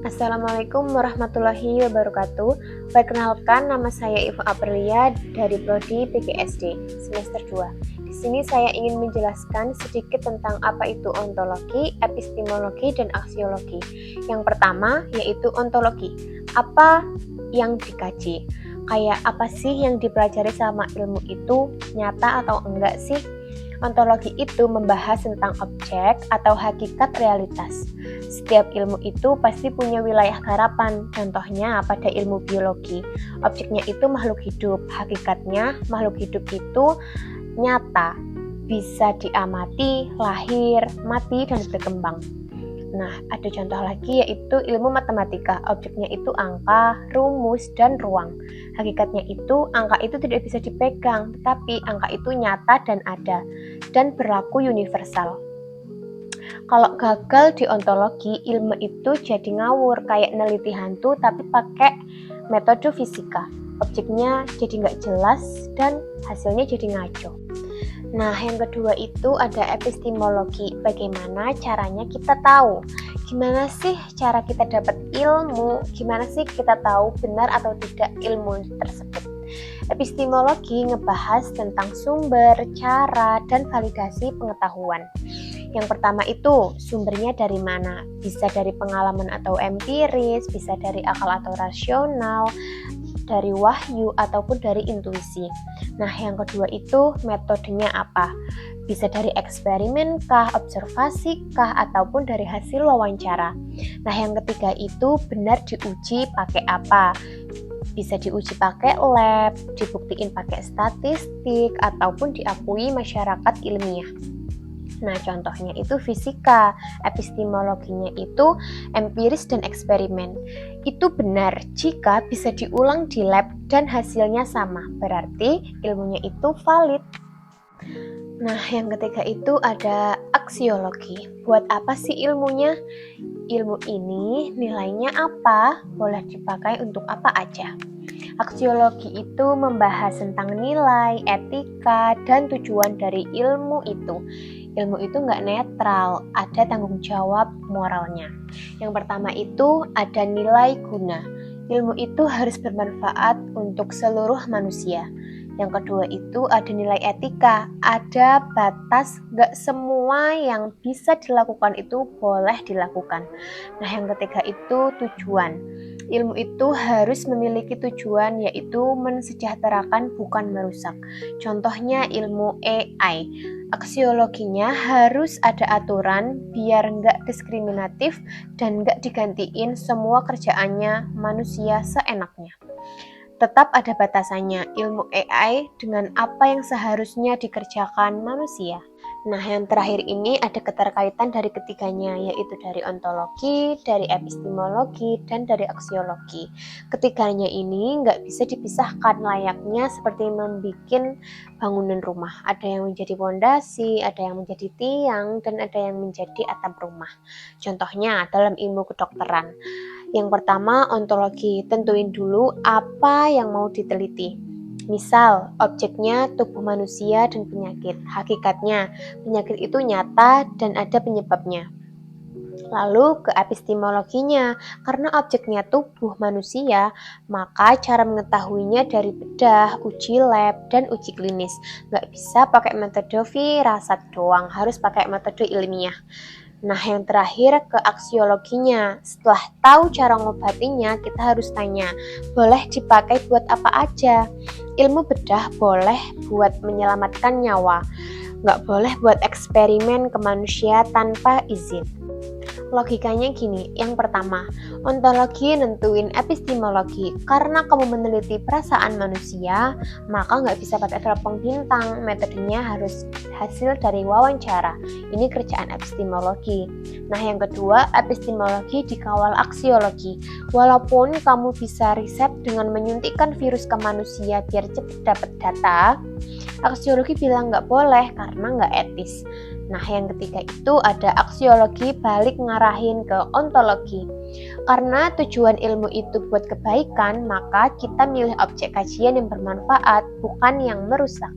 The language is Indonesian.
Assalamualaikum warahmatullahi wabarakatuh. Perkenalkan, nama saya Iva Aprilia dari Prodi PGSD semester 2. Di sini saya ingin menjelaskan sedikit tentang apa itu ontologi, epistemologi, dan aksiologi. Yang pertama yaitu ontologi. Apa yang dikaji? Kayak apa sih yang dipelajari sama ilmu itu? Nyata atau enggak sih? Ontologi itu membahas tentang objek atau hakikat realitas. Setiap ilmu itu pasti punya wilayah garapan. Contohnya pada ilmu biologi, objeknya itu makhluk hidup. Hakikatnya makhluk hidup itu nyata, bisa diamati, lahir, mati, dan berkembang. Nah, ada contoh lagi yaitu ilmu matematika. Objeknya itu angka, rumus, dan ruang. Hakikatnya itu angka itu tidak bisa dipegang, tetapi angka itu nyata dan ada, dan berlaku universal. Kalau gagal di ontologi, ilmu itu jadi ngawur, kayak neliti hantu tapi pakai metode fisika. Objeknya jadi nggak jelas dan hasilnya jadi ngaco. Nah, yang kedua itu ada epistemologi. Bagaimana caranya kita tahu? Gimana sih cara kita dapat ilmu? Gimana sih kita tahu benar atau tidak ilmu tersebut? Epistemologi ngebahas tentang sumber, cara, dan validasi pengetahuan. Yang pertama itu, sumbernya dari mana? Bisa dari pengalaman atau empiris, bisa dari akal atau rasional, dari wahyu ataupun dari intuisi. Nah, yang kedua itu metodenya apa? Bisa dari eksperimen kah, observasi kah, ataupun dari hasil wawancara. Nah, yang ketiga itu benar diuji pakai apa? Bisa diuji pakai lab, dibuktiin pakai statistik, ataupun diakui masyarakat ilmiah. Nah, contohnya itu fisika, epistemologinya itu empiris dan eksperimen. Itu benar jika bisa diulang di lab dan hasilnya sama, berarti ilmunya itu valid. Nah, yang ketiga itu ada aksiologi. Buat apa sih ilmunya? Ilmu ini nilainya apa? Boleh dipakai untuk apa aja? Aksiologi itu membahas tentang nilai, etika, dan tujuan dari ilmu itu. Ilmu itu nggak netral, ada tanggung jawab moralnya. Yang pertama itu ada nilai guna. Ilmu itu harus bermanfaat untuk seluruh manusia. Yang kedua itu ada nilai etika, ada batas, nggak semua yang bisa dilakukan itu boleh dilakukan. Nah, yang ketiga itu tujuan. Ilmu itu harus memiliki tujuan, yaitu mensejahterakan bukan merusak. Contohnya ilmu AI. Aksiologinya harus ada aturan biar nggak diskriminatif dan nggak digantiin semua kerjaannya manusia seenaknya. Tetap ada batasannya ilmu AI dengan apa yang seharusnya dikerjakan manusia. Nah, yang terakhir ini ada keterkaitan dari ketiganya, yaitu dari ontologi, dari epistemologi, dan dari aksiologi. Ketiganya ini nggak bisa dipisahkan layaknya seperti membuat bangunan rumah. Ada yang menjadi fondasi, ada yang menjadi tiang, dan ada yang menjadi atap rumah. Contohnya dalam ilmu kedokteran. Yang pertama, ontologi. Tentuin dulu apa yang mau diteliti. Misal, objeknya tubuh manusia dan penyakit. Hakikatnya, penyakit itu nyata dan ada penyebabnya. Lalu ke epistemologinya, karena objeknya tubuh manusia, maka cara mengetahuinya dari bedah, uji lab, dan uji klinis. Nggak bisa pakai metode firasat doang, harus pakai metode ilmiah. Nah, yang terakhir ke aksiologinya. Setelah tahu cara ngobatinya, kita harus tanya, boleh dipakai buat apa aja? Ilmu bedah boleh buat menyelamatkan nyawa, nggak boleh buat eksperimen ke manusia tanpa izin. Logikanya gini, yang pertama, ontologi nentuin epistemologi. Karena kamu meneliti perasaan manusia, maka nggak bisa pakai teropong bintang. Metodenya harus hasil dari wawancara. Ini kerjaan epistemologi. Nah, yang kedua, epistemologi dikawal aksiologi. Walaupun kamu bisa riset dengan menyuntikkan virus ke manusia biar cepat dapat data, aksiologi bilang nggak boleh karena nggak etis. Nah, yang ketiga itu ada aksiologi balik ngarahin ke ontologi. Karena tujuan ilmu itu buat kebaikan, maka kita milih objek kajian yang bermanfaat, bukan yang merusak.